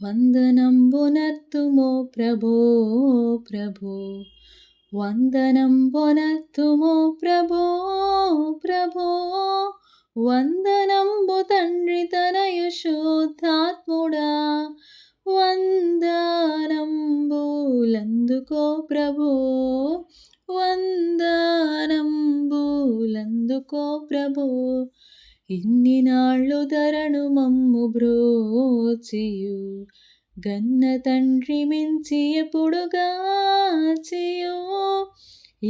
వందనంబునత్తుమో ప్రభో ప్రభో, వందనంబునత్తుమో ప్రభో ప్రభో, వందనంబు తండ్రి తనయ శుద్ధాత్ముడా, వందనంబులందుకో ప్రభో, వందనంబులందుకో ప్రభో. ఇన్ని నాళ్ళు ధరణు మమ్ము బ్రోచియు, గన్న తండ్రి మించి ఎప్పుడుగాచియు,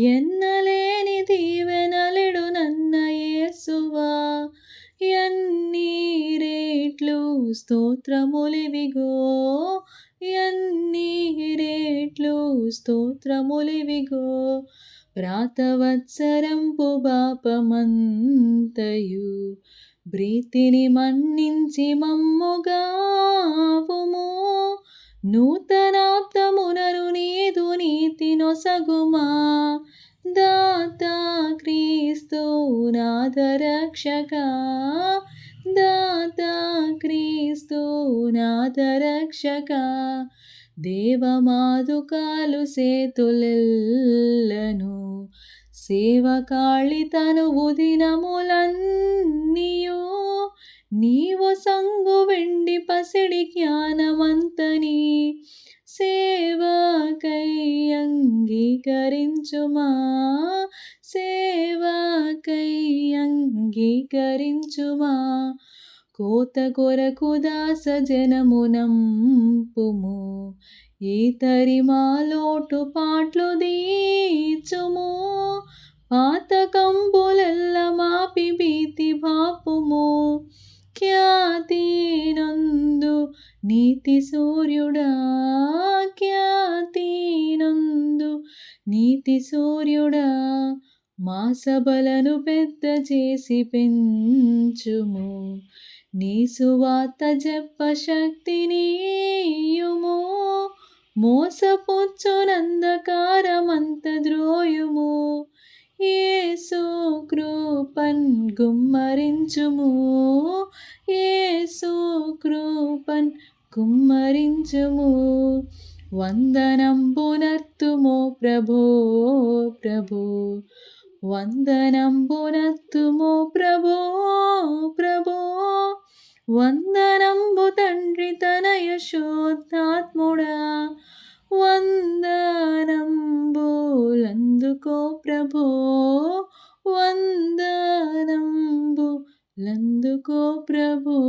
ఎన్నలేని దీవెనలెడు నన్న యేసువా, ఎన్ని రేట్లు స్తోత్రములివిగో, ఎన్ని రేట్లు స్తోత్రములివిగో. ప్రాతవత్సరంపు బాపమంతయు ప్రీతిని మన్నించి మమ్ముగావుము, నూతనాబ్దమునను నీదు నీతి నొసగుమా, దాతా క్రీస్తు నాథరక్షక, దాతా క్రీస్తు నాథరక్షక. దేవమాదుకాలు సేతులెల్లను సేవకాళి తనువు దినములన్నీయు, నీవు సంగు వెండి పసిడి జ్ఞానమంతని సేవకై అంగీకరించుమా, సేవకై అంగీకరించుమా. కోత కొరకు దాస జనమునంపుము, ఈతరి మాలోటు పాట్లు దీచుము, పాతకంబులెల్ల మాపి భీతి బాపుము. ఖ్యాతి నందు నీతి సూర్యుడా, ఖ్యాతి నందు నీతి సూర్యుడా, మా సభలను పెద్ద చేసి పెంచుము, నీ సువార్త జెప్ప శక్తినియుము, మోసపుచ్చునందకారమంత ద్రోయుము, యేసు కృపన్ గుమ్మరించుము, యేసు కృపన్ గుమ్మరించుము. వందనంబునర్తుమో ప్రభో ప్రభో, వందనంబునత్తుమో ప్రభో ప్రభో, వందనంబు తండ్రి తనయ శుద్ధాత్ముడా, వందనంబులందుకో ప్రభో, వందనంబులందుకో ప్రభో.